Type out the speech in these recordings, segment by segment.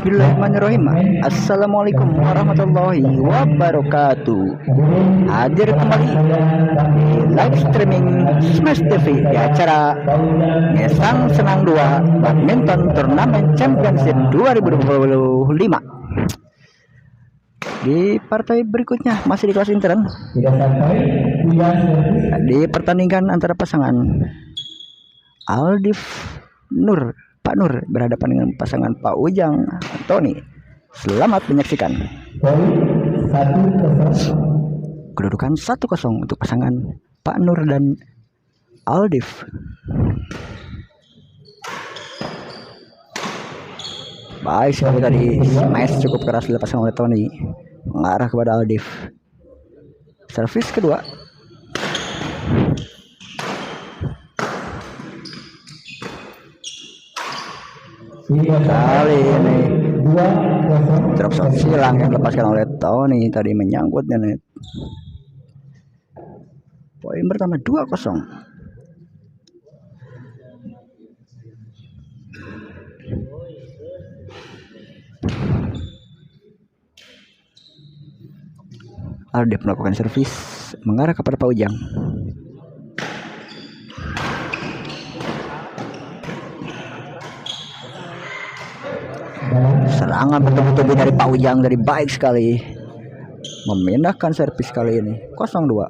Bismillahirrahmanirrahim. Assalamualaikum warahmatullahi wabarakatuh. Hadir kembali di live streaming Smash TV di acara Ngesang Senang 2 Badminton Turnamen Championship 2025. Di partai berikutnya masih di kelas intern, dipertandingkan antara pasangan Aldif Nur Pak Nur berhadapan dengan pasangan Pak Ujang Antoni. Selamat menyaksikan. Kedudukan 1-0 untuk pasangan Pak Nur dan Aldif. Baik sekali tadi, smash cukup keras dilepaskan oleh Tony, mengarah kepada Aldif. Servis kedua. Kali ini drop shot silang yang dilepaskan oleh Tony tadi menyangkut net. Poin pertama 2-0. Aldif melakukan servis mengarah kepada Pak Ujang. Serangan bertubi-tubi dari Pak Ujang dari baik sekali, memindahkan servis kali ini 0-2.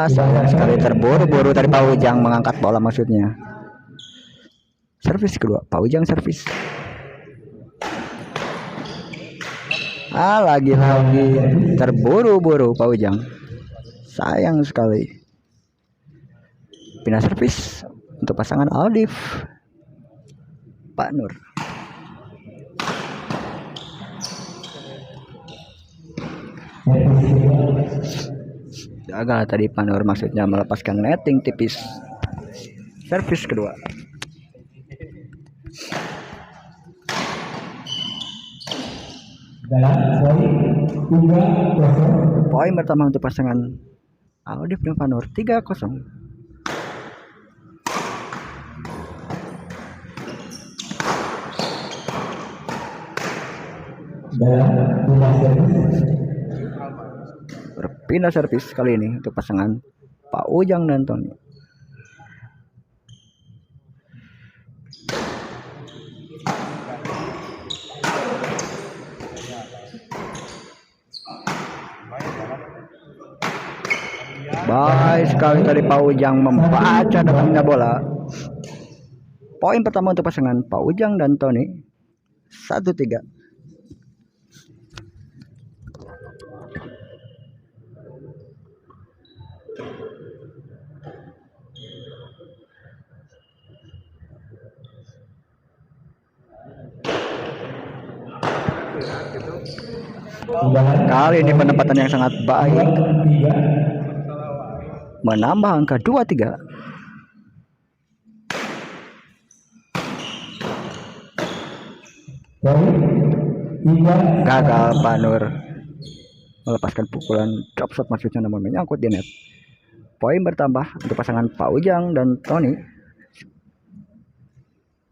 Sayang sekali terburu-buru dari Pak Ujang mengangkat bola maksudnya. Servis kedua, Pak Ujang servis. Lagi-lagi terburu-buru Pak Ujang. Sayang sekali. Pindah servis untuk pasangan Aldif Pak Nur. Gagal tadi Pak Nur, maksudnya melepaskan netting tipis. Servis kedua. Poin pertama untuk pasangan Aldif dan Pak Nur 3-0. Berpindah servis kali ini untuk pasangan Pak Ujang dan Tony. Baik sekali tadi Pak Ujang membaca datangnya bola. Poin pertama untuk pasangan Pak Ujang dan Tony 1-3. Kali ini penempatan yang sangat baik, menambah angka 2-3. Gagal Pak Nur melepaskan pukulan drop shot maksudnya, namun menyangkut di net. Poin bertambah untuk pasangan Pak Ujang dan Tony.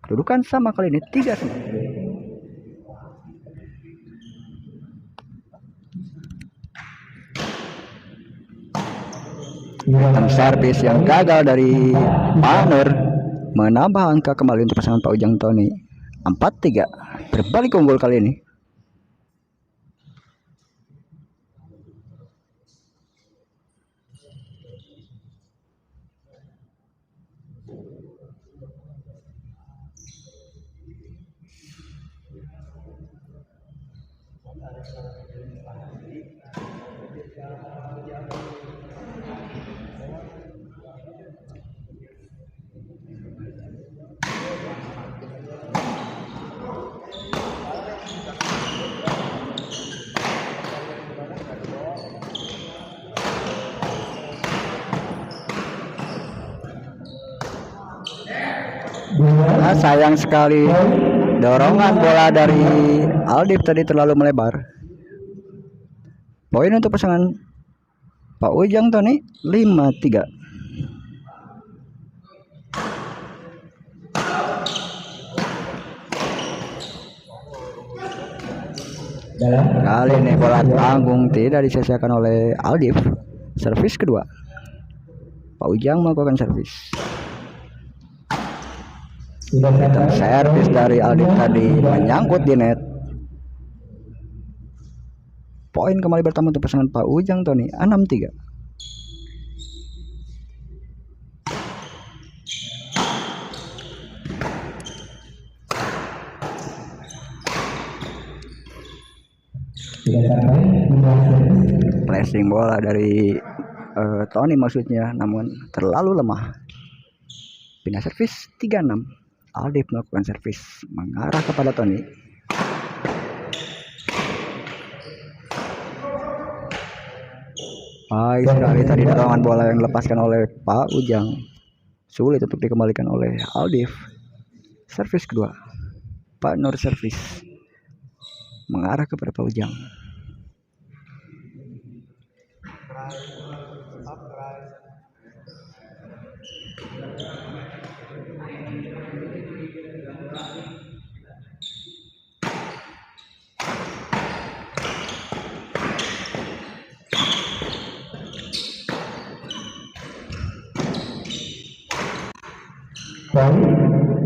Kedudukan sama kali ini 3-1. Servis yang gagal dari Pak Nur menambah angka kembali untuk pasangan Pak Ujang Tony 4-3. Berbalik unggul kali ini. Nah, sayang sekali dorongan bola dari Aldif tadi terlalu melebar. Poin untuk pasangan Pak Ujang Tony 5-3. Kali ini bola tanggung tidak disia-siakan oleh Aldif. Servis kedua. Pak Ujang melakukan servis. Servis dari Aldif tadi menyangkut di net. Poin kembali bertambah untuk pasangan Pak Ujang Tony 6-3. Flashing bola dari Tony maksudnya, namun terlalu lemah. Pindah servis 3-6. Aldif melakukan servis mengarah kepada Tony. Baik sekali tadi dorongan bola yang dilepaskan oleh Pak Ujang. Sulit untuk dikembalikan oleh Aldif. Servis kedua. Pak Nur servis mengarah kepada Pak Ujang.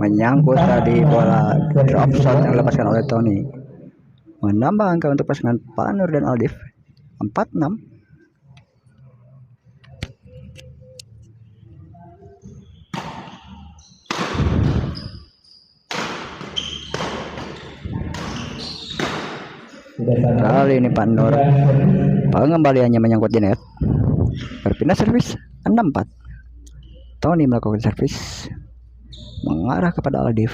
Menyangkut tadi bola drop shot yang dilepaskan oleh Tony. Menambah angka untuk pasangan Pak Nur dan Aldif 4-6. Kali ini Pak Nur pengembaliannya menyangkut di net. Berpindah servis 6-4. Tony melakukan servis mengarah kepada Aldif.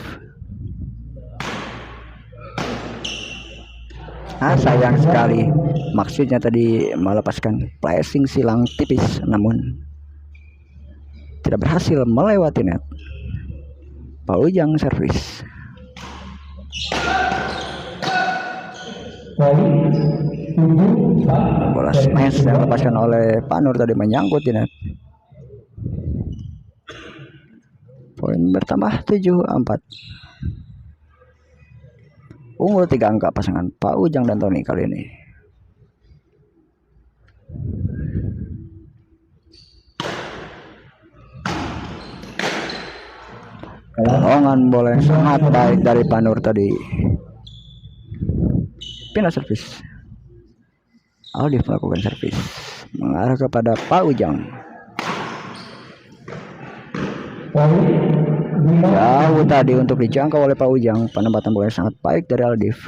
Sayang sekali, maksudnya tadi melepaskan flashing silang tipis, namun tidak berhasil melewati net. Pak Ujang servis. Bola smash yang dilepaskan oleh Pak Nur tadi menyangkut di net. Poin bertambah 7-4. Unggul 3 angka pasangan Pak Ujang dan Tony kali ini. Dorongan bola yang sangat baik dari Pak Nur tadi. Pindah servis. Aldif melakukan servis mengarah kepada Pak Ujang. Jauh tadi untuk dijangkau oleh Pak Ujang. Penempatan bola yang sangat baik dari Aldif.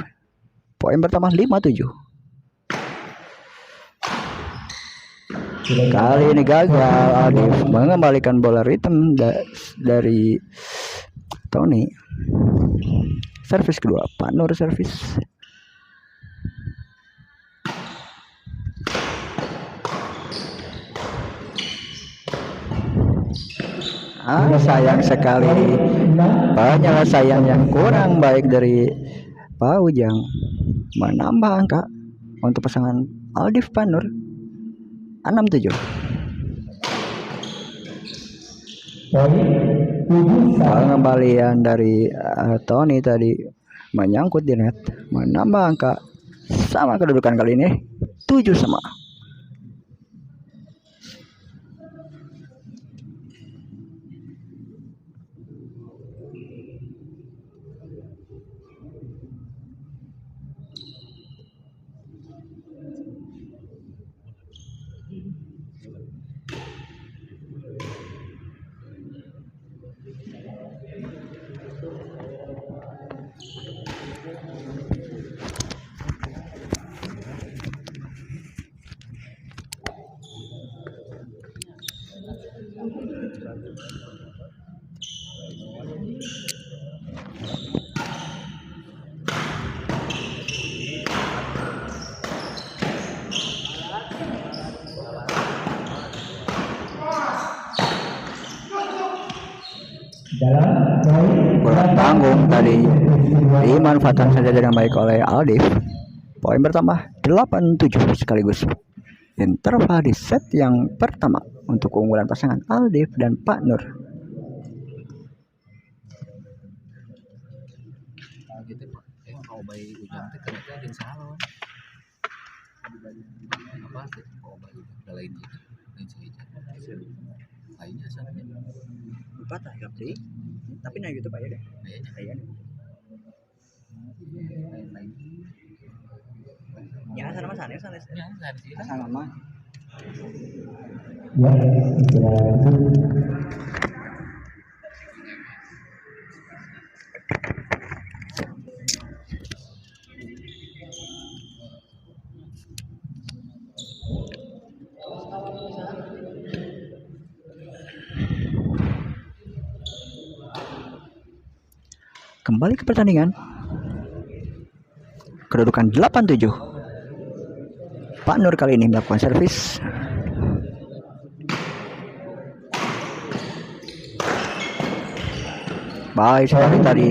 Poin bertambah 5-7. Kali ini gagal Aldif mengembalikan bola ritme dari Tony. Servis kedua Pak Nur servis. Sayang sekali penyelesaian yang kurang baik dari Pak Ujang. Menambah angka untuk pasangan Aldif Pak Nur 6-7. Pengembalian dari Tony tadi menyangkut di net, menambah angka. Sama kedudukan kali ini 7-7. Bola tanggung tadi dimanfaatkan saja dengan baik oleh Aldif. Poin bertambah 8-7 sekaligus interval di set yang pertama untuk keunggulan pasangan Aldif dan Pak Nur. Tapi nah YouTube aja deh. Ya sana sana sana mah. Kembali ke pertandingan. Kedudukan 8-7. Pak Nur kali ini melakukan servis. Baik sekali tadi.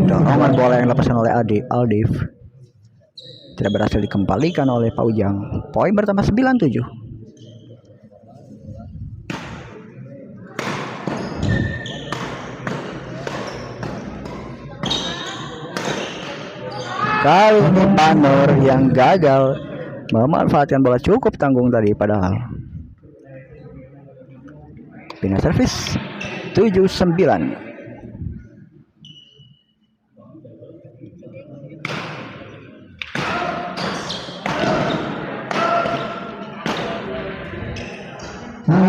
Dorongan bola yang dilepaskan oleh Aldif tidak berhasil dikembalikan oleh Pak Ujang. Poin bertambah 9-7. Kali ini Pak Nur yang gagal memanfaatkan bola cukup tanggung tadi padahal. Bina servis 7-9.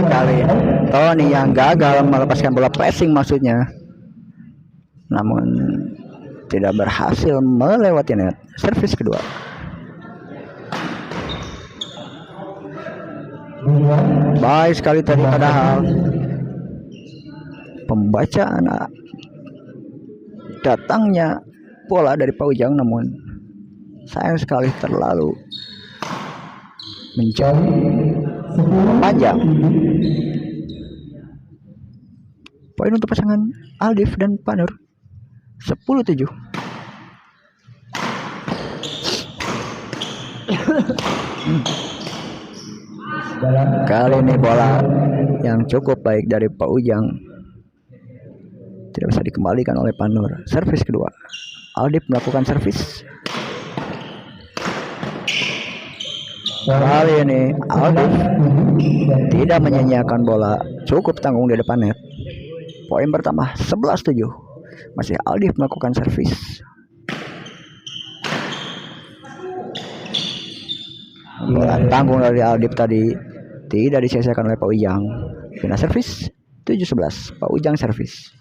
Kali Tony yang gagal melepaskan bola pressing maksudnya, namun tidak berhasil melewati net. Servis kedua. Baik sekali tadi padahal pembacaan datangnya bola dari Pak Ujang, namun sayang sekali terlalu menjauh panjang. Poin untuk pasangan Aldif dan Pak Nur 10-7. Kali ini bola yang cukup baik dari Pak Ujang tidak bisa dikembalikan oleh Pak Nur. Servis kedua. Aldif melakukan servis. Kali ini Aldif tidak menyanyiakan bola cukup tanggung di depan net. Poin bertambah 11-7. Masih Aldif melakukan servis. Bola tanggung dari Aldif tadi tidak disia-siakan oleh Pak Ujang. Bina servis 7-11. Pak Ujang servis.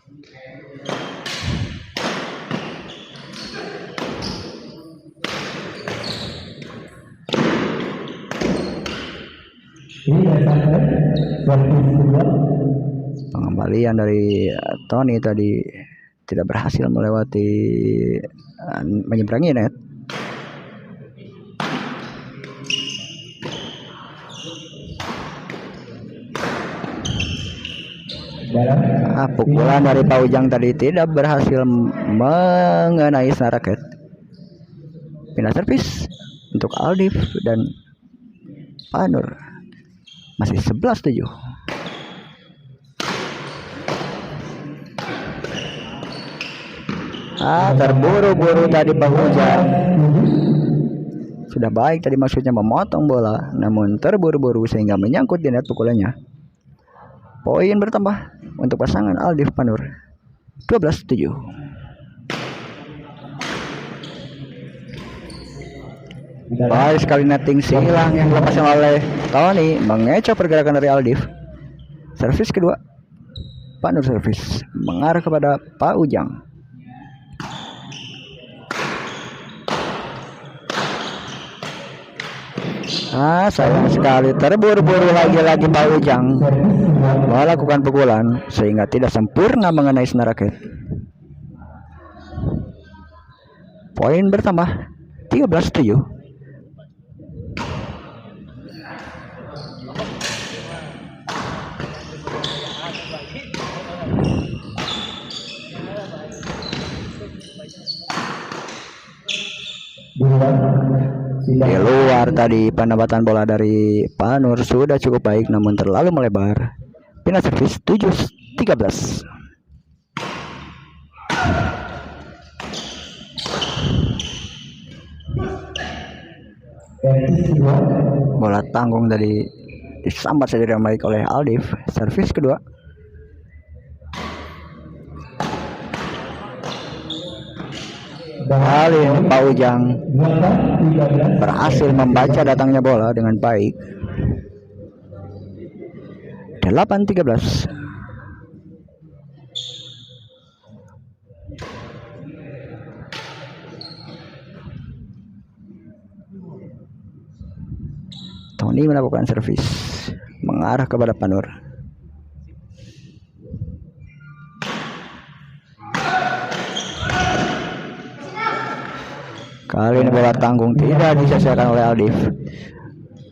Pengembalian dari Tony tadi tidak berhasil melewati menyeberangi net. Pukulan dari Pak Ujang tadi tidak berhasil mengenai senar raket. Pindah servis untuk Aldif dan Pak Nur. Masih 11-7. Terburu-buru tadi Pak Ujang. Sudah baik tadi maksudnya memotong bola, namun terburu-buru sehingga menyangkut di net pukulannya. Poin bertambah untuk pasangan Aldif Pak Nur 12-7. Baik sekali netting silang yang dilepaskan oleh Tony mengecoh pergerakan dari Aldif. Servis kedua. Pak Nur servis mengarah kepada Pak Ujang. Sayang sekali terburu-buru lagi-lagi Pak Ujang melakukan pukulan sehingga tidak sempurna mengenai senar raket. Poin bertambah 13-7. Di luar tadi penempatan bola dari Pak Nur sudah cukup baik namun terlalu melebar. Pindah servis 7-13. Bola tanggung tadi disambat saja dengan baik oleh Aldif. Servis kedua. Kali ini Pak Ujang berhasil membaca datangnya bola dengan baik. 8-13. Tony melakukan servis mengarah kepada Panur. Kali ini bola tanggung tidak diselesaikan oleh Aldif.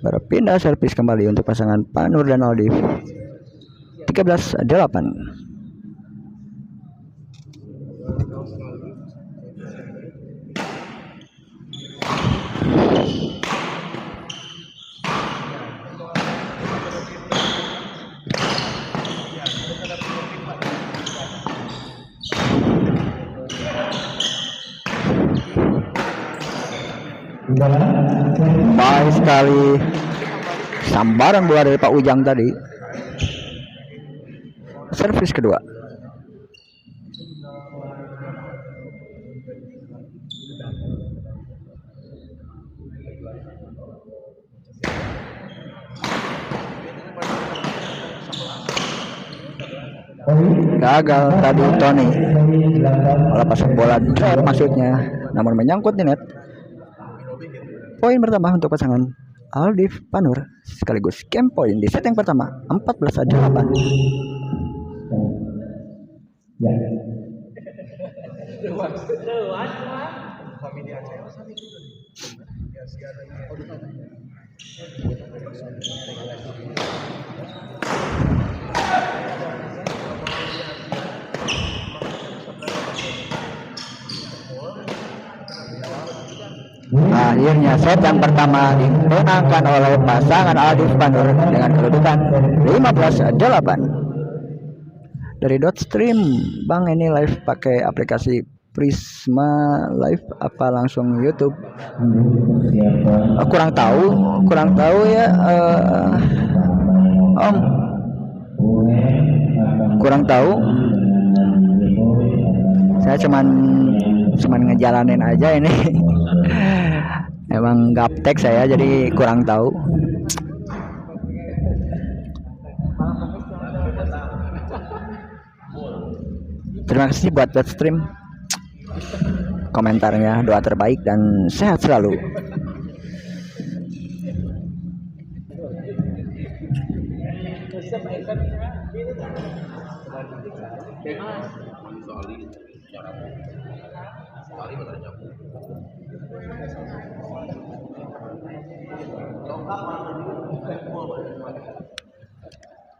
Berpindah servis kembali untuk pasangan Panur dan Aldif. 13-8. Baik sekali sambaran bola dari Pak Ujang tadi. Servis kedua. Gagal tadi Tony melepaskan bola drop maksudnya, namun menyangkut di net. Poin bertambah untuk pasangan Aldif Panur sekaligus game poin di set yang pertama 14-8. Akhirnya set yang pertama dimenangkan oleh pasangan Aldif Panur dengan kedudukan 15-8. Dari Dotstream, Bang, ini live pakai aplikasi Prisma Live apa langsung YouTube? Kurang tahu ya, Om. Kurang tahu. Saya cuman ngejalanin aja ini. Emang gaptek saya jadi kurang tahu. Terima kasih buat stream komentarnya, doa terbaik dan sehat selalu.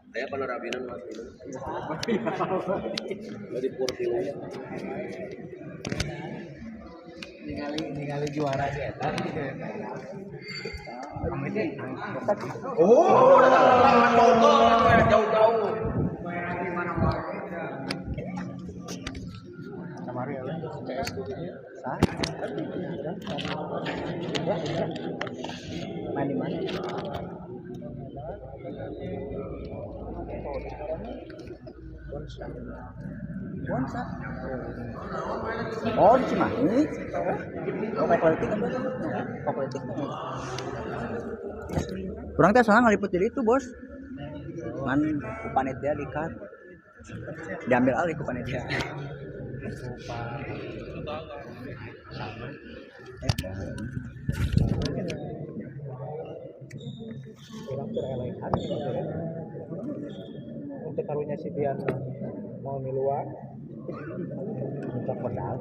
Saya pada rabinan mas dari Portil ningali juara aja jauh-jauh kemarin ya CS dulunya main di mana? Bonsa. Oh, di Cimahi. Oh, politik kan? Oh, politik. Kurang teh soalnya ngaliput jadi itu, Bos. Man panitia dikat. Diambil alih ke panitia. Untuk karunya si Bian mau miluan mencak pedal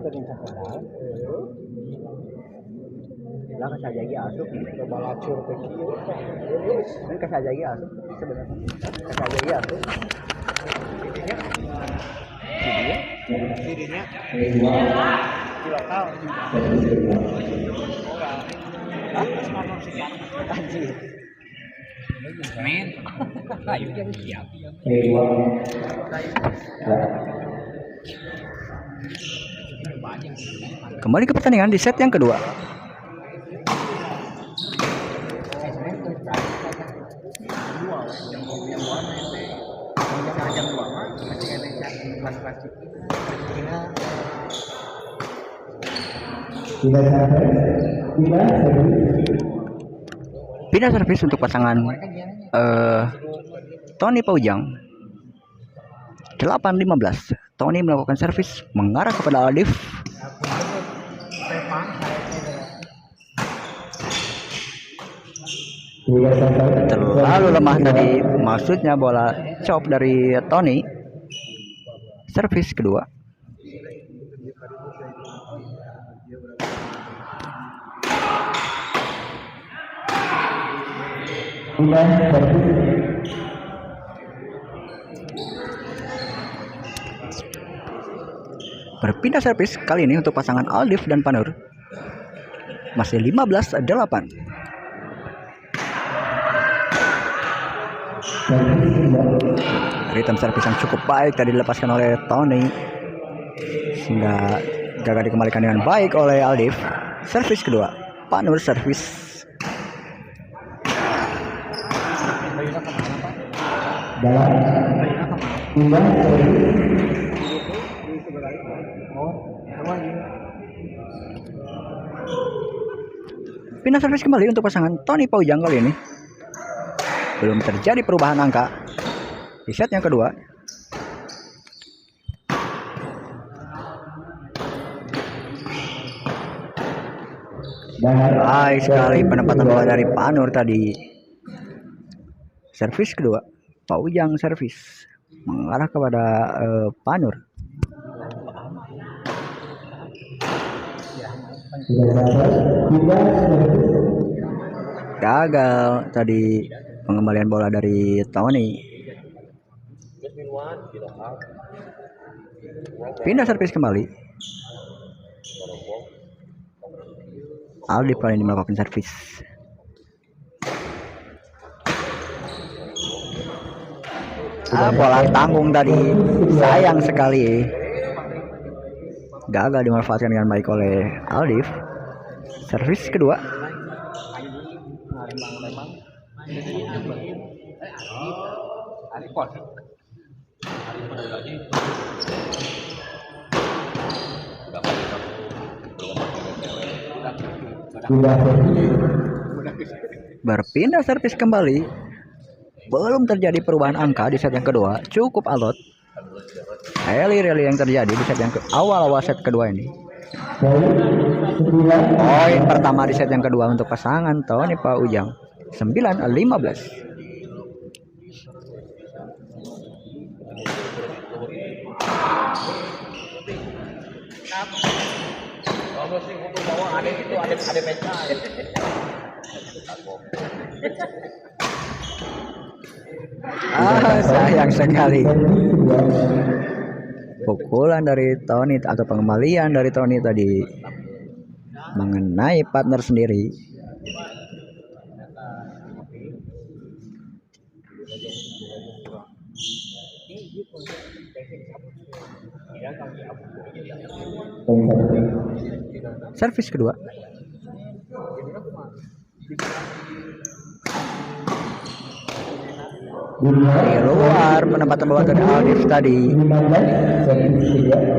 lah kasajagi asup coba lacur ke kiri kan kasajagi asup sebenarnya kasajagi asup lokal. Anjir. Men. Ayo yang siap. Kembali ke pertandingan di set yang kedua. Pindah servis untuk pasangan Tony Paujang. 8-15. Tony melakukan servis mengarah kepada Aldif. Terlalu lemah tadi, maksudnya bola chop dari Tony. Servis kedua. Berpindah servis kali ini untuk pasangan Aldif dan Panur. Masih 15-8. Ritme servis yang cukup baik tadi dilepaskan oleh Tony, sehingga gagal dikembalikan dengan baik oleh Aldif. Servis kedua, Panur servis. Pindah servis kembali untuk pasangan Tony Paujang kali ini. Belum terjadi perubahan angka di set yang kedua. Baik sekali penempatan bola dari Panur tadi. Servis kedua, Paujang servis mengarah kepada Panur. Gagal tadi pengembalian bola dari Tony. Pindah servis kembali. Aldif kali ini melakukan servis. Bola tanggung tadi, sayang sekali. Gagal dimanfaatkan dengan baik oleh Aldif. Servis kedua. Berpindah servis kembali. Belum terjadi perubahan angka di set yang kedua. Cukup alot rally yang terjadi di set yang awal set kedua ini. Poin pertama di set yang kedua untuk pasangan Tony Paujang. 9-15. Sayang sekali. Pukulan dari Tony atau pengembalian dari Tony tadi mengenai partner sendiri. Servis kedua. Di luar penempatan bola dari Aldif tadi.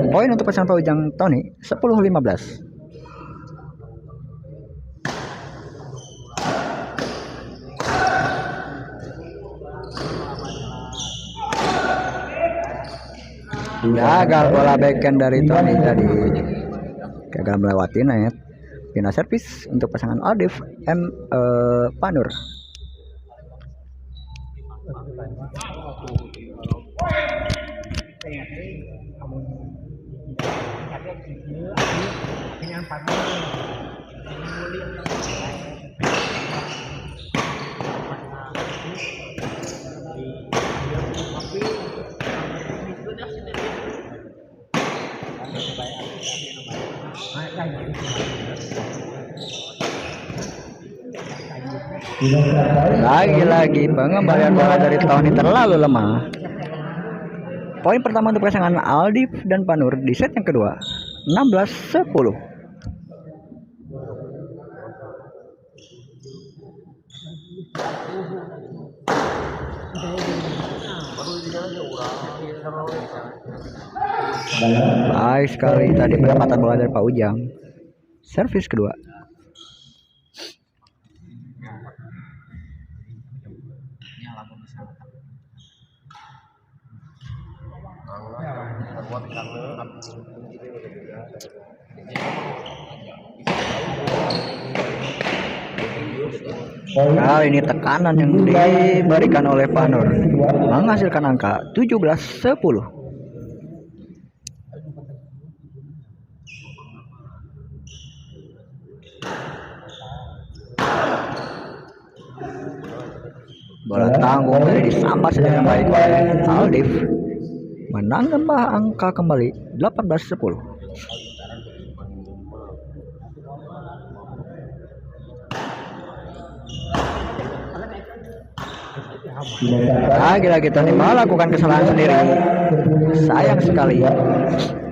Poin untuk pasangan Paujang Tony 10-15. Gagal bola backhand dari Tony tadi. Gagal melewati net. Pindah servis untuk pasangan Aldif Panur. Lagi-lagi pengembalian bola dari Tony terlalu lemah. Poin pertama untuk pasangan Aldif dan Panur di set yang kedua, 16-10. Baik sekali tadi penempatan bola dari Pak Ujang. Servis kedua. Kali ini tekanan yang diberikan oleh Panur menghasilkan angka 17-10. Bola tanggung dari disambar saja yang baik oleh Aldif, menambah angka kembali 18-10. Lagi-lagi Tony melakukan kesalahan sendiri. Sayang sekali.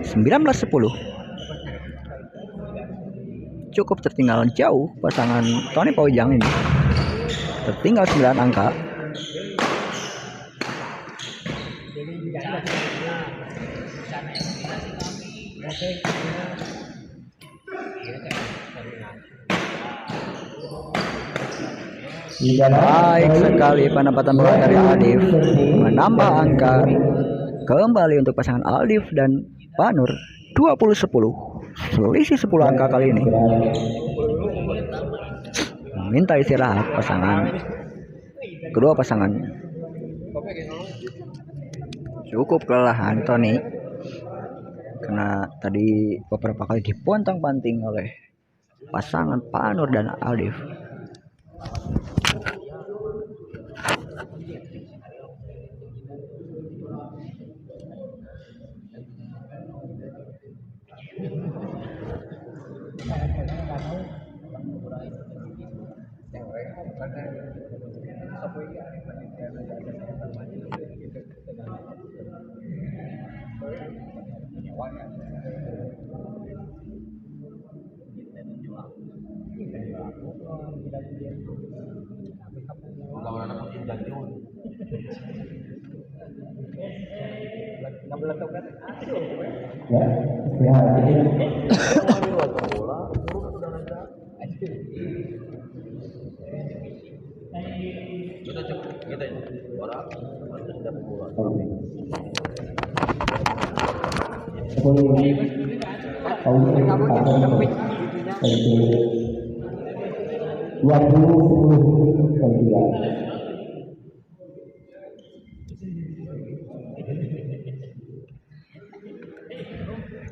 19-10. Cukup tertinggal jauh pasangan Tony Paujang ini. Tertinggal 9 angka. Baik sekali penempatan bola dari Aldif, menambah angka kembali untuk pasangan Aldif dan Panur 20-10. Selisih 10 angka kali ini. Minta istirahat kedua pasangan. Cukup kelelahan Tony karena tadi beberapa kali dipontang-panting oleh pasangan Panur dan Aldif.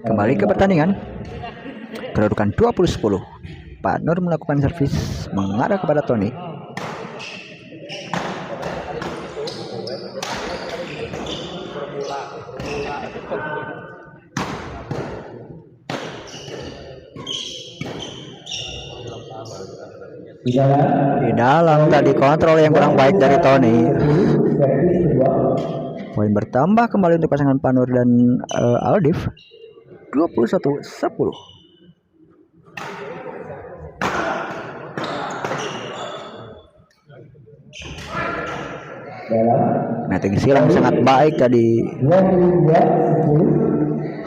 Kembali ke pertandingan. Kedudukan 20-10. Pak Nur melakukan servis mengarah kepada Tony. Di dalam tadi kontrol yang kurang baik dari Tony. Poin bertambah kembali untuk pasangan Panur dan Aldif 21-10. Netting silang sangat baik tadi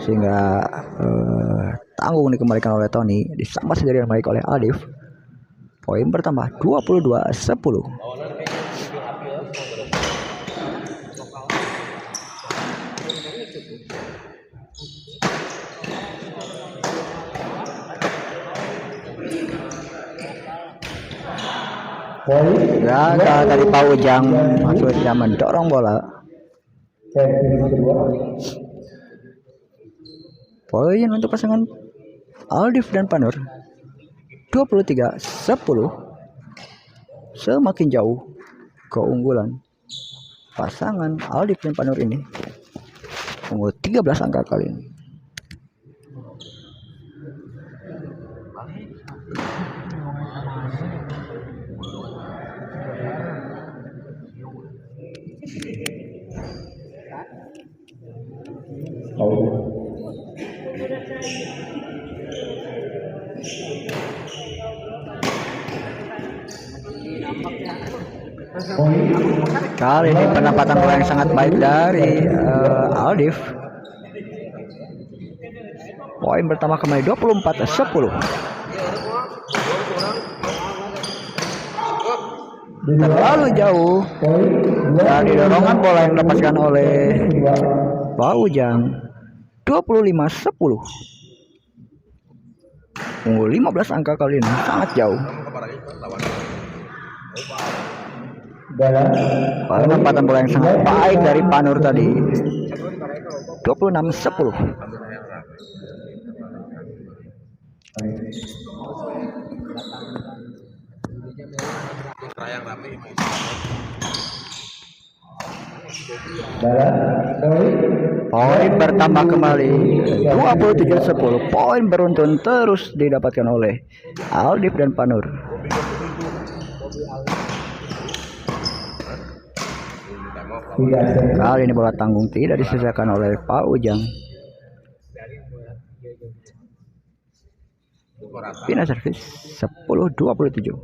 sehingga tanggung dikembalikan oleh Tony, disambar sendiri yang baik oleh Aldif. Poin bertambah 22-10. Gagal dari Pak Ujang, maksudnya mendorong bola. Poin untuk pasangan Aldif dan Panur 23-10. Semakin jauh keunggulan pasangan Aldif dan Panur ini, unggul 13 angka kali ini. Kali ini penempatan bola yang sangat baik dari Aldif. Poin pertama kembali 24-10. Terlalu jauh dari dorongan bola yang dilepaskan oleh Pak Ujang. 25-10. Unggul 15 angka kali ini, sangat jauh. Penempatan bola yang sangat baik dari Panur tadi. 26-10. Poin bertambah kembali 27-10. Poin beruntun terus didapatkan oleh Aldif dan Panur. Kali ini bola tanggung tidak diselesaikan oleh Pak Ujang. Pindah servis 10-27.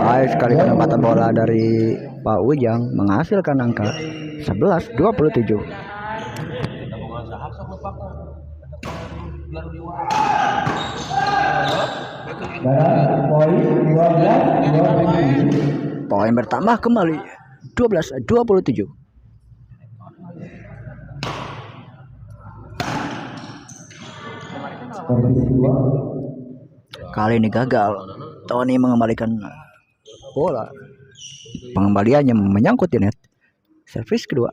Baik sekali penempatan bola dari Pak Ujang menghasilkan angka 11-27. Poin bertambah kembali 12-27. Kali ini gagal. Tony mengembalikan bola. Pengembaliannya menyangkut di net. Servis kedua.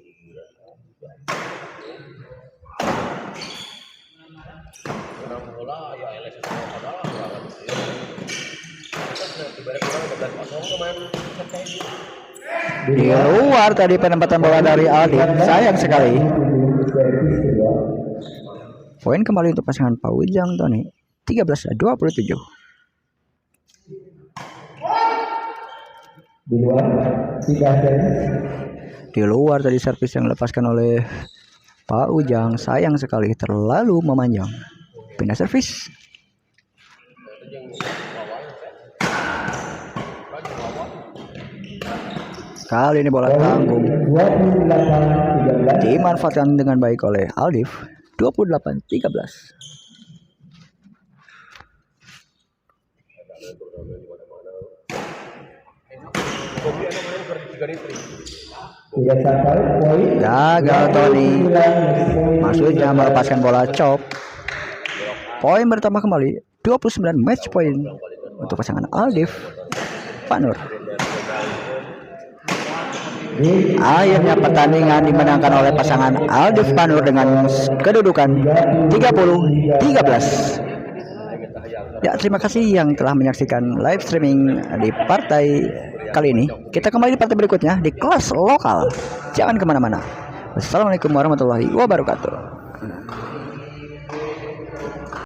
Di luar tadi penempatan bola dari Aldi. Sayang sekali. Poin kembali untuk pasangan Pak Ujang Tony. 13-27. Di luar tadi servis yang dilepaskan oleh Pak Ujang. Sayang sekali, terlalu memanjang. Pindah servis. Kali ini bola tanggung dimanfaatkan dengan baik oleh Aldif. 28-13. Gagal Tony. Maksudnya melepaskan bola chop. Poin bertambah kembali 29 match point untuk pasangan Aldif Panur. Akhirnya pertandingan dimenangkan oleh pasangan Aldif Panur dengan kedudukan 30-13. Ya, terima kasih yang telah menyaksikan live streaming di partai kali ini. Kita kembali di partai berikutnya di kelas lokal. Jangan kemana-mana. Wassalamualaikum warahmatullahi wabarakatuh.